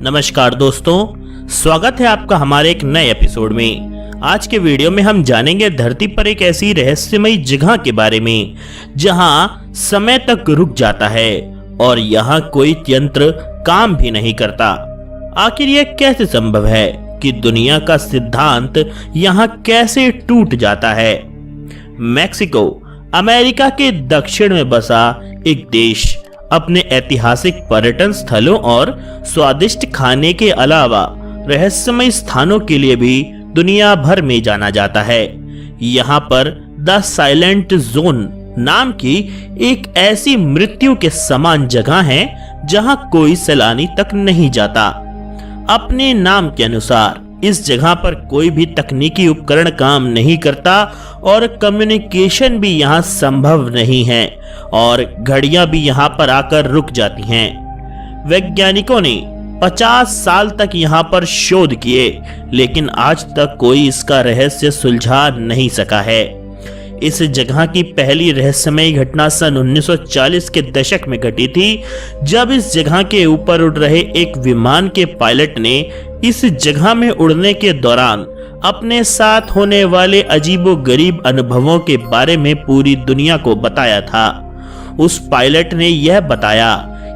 नमस्कार दोस्तों, स्वागत है आपका हमारे एक नए एपिसोड में। आज के वीडियो में हम जानेंगे धरती पर एक ऐसी रहस्यमयी जगह के बारे में जहां समय तक रुक जाता है और यहां कोई यंत्र काम भी नहीं करता। आखिर यह कैसे संभव है कि दुनिया का सिद्धांत यहां कैसे टूट जाता है? मैक्सिको अमेरिका के दक्षिण में बसा एक देश अपने ऐतिहासिक पर्यटन स्थलों और स्वादिष्ट खाने के अलावा रहस्यमय स्थानों के लिए भी दुनिया भर में जाना जाता है। यहाँ पर द साइलेंट जोन नाम की एक ऐसी मृत्यु के समान जगह है जहाँ कोई सैलानी तक नहीं जाता। अपने नाम के अनुसार इस जगह पर कोई भी तकनीकी उपकरण काम नहीं करता और कम्युनिकेशन भी यहाँ संभव नहीं है और घड़ियां भी यहाँ पर आकर रुक जाती हैं। वैज्ञानिकों ने 50 साल तक यहाँ पर शोध किए, लेकिन आज तक कोई इसका रहस्य सुलझा नहीं सका है। इस जगह की पहली रहस्यमयी घटना सन 1940 के दशक में घटी थी, जब इस जगह के ऊपर उड़ रहे एक विमान के पायलट ने इस जगह में उड़ने के दौरान अपने साथ होने वाले अजीबोगरीब अनुभवों के बारे में पूरी दुनिया को बताया था। उस पायलट ने यह बताया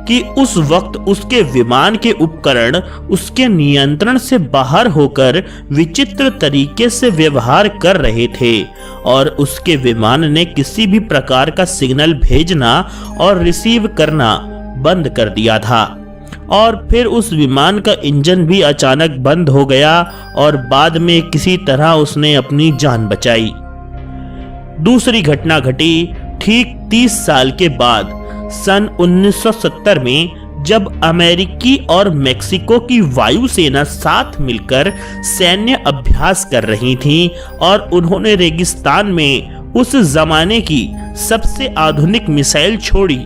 कि उस वक्त उसके विमान के उपकरण उसके नियंत्रण से बाहर होकर विचित्र तरीके से व्यवहार कर रहे थे और उसके विमान ने किसी भी प्रकार का सिग्नल भेजना और रिसीव करना बंद कर दिया था। और फिर उस विमान का इंजन भी अचानक बंद हो गया और बाद में किसी तरह उसने अपनी जान बचाई। दूसरी घटना घटी ठीक 30 साल के बाद सन 1970 में, जब अमेरिकी और मेक्सिको की वायुसेना साथ मिलकर सैन्य अभ्यास कर रही थी और उन्होंने रेगिस्तान में उस जमाने की सबसे आधुनिक मिसाइल छोड़ी।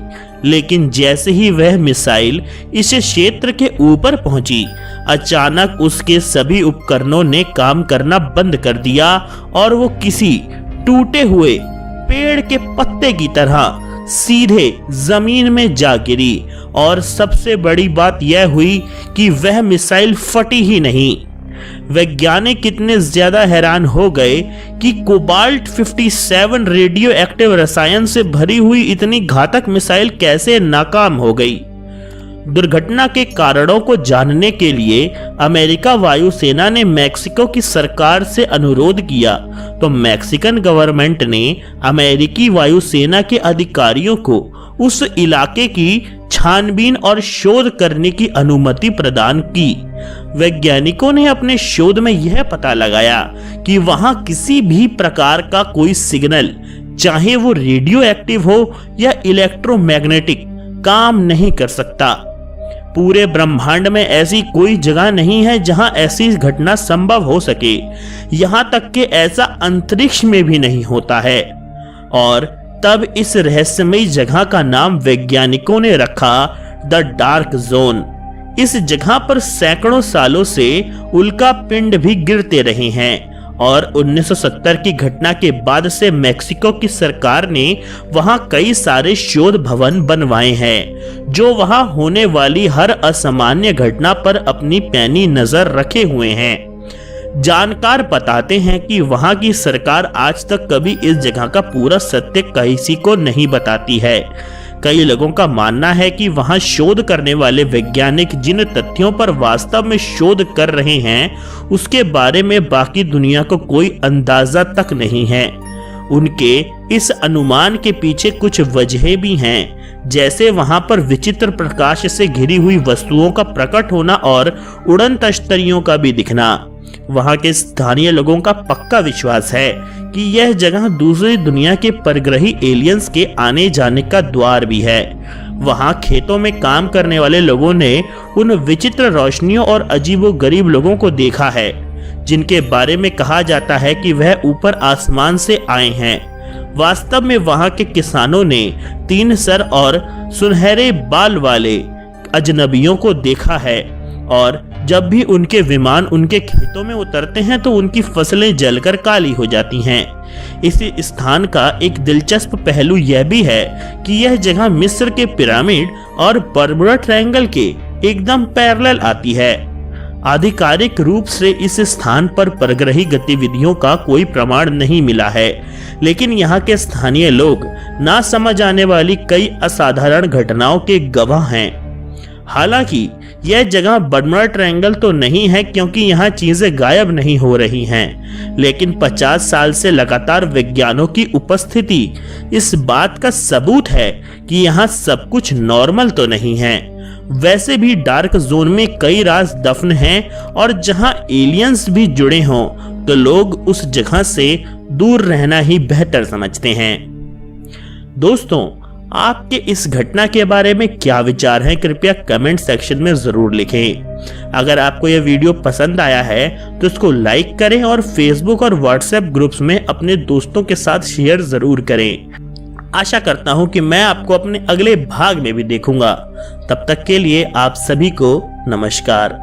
लेकिन जैसे ही वह मिसाइल इस क्षेत्र के ऊपर पहुंची, अचानक उसके सभी उपकरणों ने काम करना बंद कर दिया और वो किसी टूटे हुए पेड़ के पत्ते की तरह सीधे जमीन में जा गिरी। और सबसे बड़ी बात यह हुई कि वह मिसाइल फटी ही नहीं। वैज्ञानिक कितने ज्यादा हैरान हो गए कि कोबाल्ट 57 रेडियो एक्टिव रसायन से भरी हुई इतनी घातक मिसाइल कैसे नाकाम हो गई। दुर्घटना के कारणों को जानने के लिए अमेरिका वायुसेना ने मेक्सिको की सरकार से अनुरोध किया, तो मैक्सिकन गवर्नमेंट ने अमेरिकी वायुसेना के अधिकारियों को उस इलाके की छानबीन और शोध करने की अनुमति प्रदान की। वैज्ञानिकों ने अपने शोध में यह पता लगाया कि वहां किसी भी प्रकार का कोई सिग्नल, चाहे वो रेडियो एक्टिव हो या इलेक्ट्रोमैग्नेटिक, काम नहीं कर सकता। पूरे ब्रह्मांड में ऐसी कोई जगह नहीं है जहां ऐसी घटना संभव हो सके। यहां तक कि ऐसा अंतरिक्ष में भी नहीं होता है। और तब इस रहस्यमयी जगह का नाम वैज्ञानिकों ने रखा द डार्क जोन। इस जगह पर सैकड़ों सालों से उल्का पिंड भी गिरते रहे हैं और 1970 की घटना के बाद से मेक्सिको की सरकार ने वहां कई सारे शोध भवन बनवाए हैं, जो वहां होने वाली हर असामान्य घटना पर अपनी पैनी नजर रखे हुए हैं। जानकार बताते हैं कि वहां की सरकार आज तक कभी इस जगह का पूरा सत्य किसी को नहीं बताती है। कई लोगों का मानना है कि वहां शोध करने वाले वैज्ञानिक जिन तथ्यों पर वास्तव में शोध कर रहे हैं, उसके बारे में बाकी दुनिया को कोई अंदाजा तक नहीं है। उनके इस अनुमान के पीछे कुछ वजहें भी हैं, जैसे वहां पर विचित्र प्रकाश से घिरी हुई वस्तुओं का प्रकट होना और उड़न तश्तरियों का भी दिखना। वहां के स्थानीय लोगों का पक्का विश्वास है कि यह जगह दूसरी दुनिया के परग्रही एलियंस के आने जाने का द्वार भी है। वहां खेतों में काम करने वाले लोगों ने उन विचित्र रोशनियों और अजीबोगरीब लोगों को देखा है, जिनके बारे में कहा जाता है कि वह ऊपर आसमान से आए हैं। वास्तव में वहां के किसानों ने 3 सर और सुनहरे बाल वाले अजनबियों को देखा है और जब भी उनके विमान उनके खेतों में उतरते हैं तो उनकी फसलें जलकर काली हो जाती हैं। इसी स्थान का एक दिलचस्प पहलू यह भी है कि यह जगह मिस्र के पिरामिड और बर्मुडा ट्रायंगल के एकदम पैरेलल आती है। आधिकारिक रूप से इस स्थान पर परग्रही गतिविधियों का कोई प्रमाण नहीं मिला है, लेकिन यहाँ के स्थानीय लोग ना समझ आने वाली कई असाधारण घटनाओं के गवाह हैं। हालांकि यह जगह बर्मुडा ट्रायंगल तो नहीं है, क्योंकि यहाँ चीजें गायब नहीं हो रही हैं, लेकिन 50 साल से लगातार विज्ञानों की उपस्थिति इस बात का सबूत है कि यहाँ सब कुछ नॉर्मल तो नहीं है। वैसे भी डार्क जोन में कई राज दफन हैं, और जहां एलियंस भी जुड़े हों तो लोग उस जगह से दूर रहना ही बेहतर समझते हैं। दोस्तों, आपके इस घटना के बारे में क्या विचार हैं, कृपया कमेंट सेक्शन में जरूर लिखें। अगर आपको यह वीडियो पसंद आया है तो इसको लाइक करें और फेसबुक और व्हाट्सएप ग्रुप्स में अपने दोस्तों के साथ शेयर जरूर करें। आशा करता हूं कि मैं आपको अपने अगले भाग में भी देखूंगा। तब तक के लिए आप सभी को नमस्कार।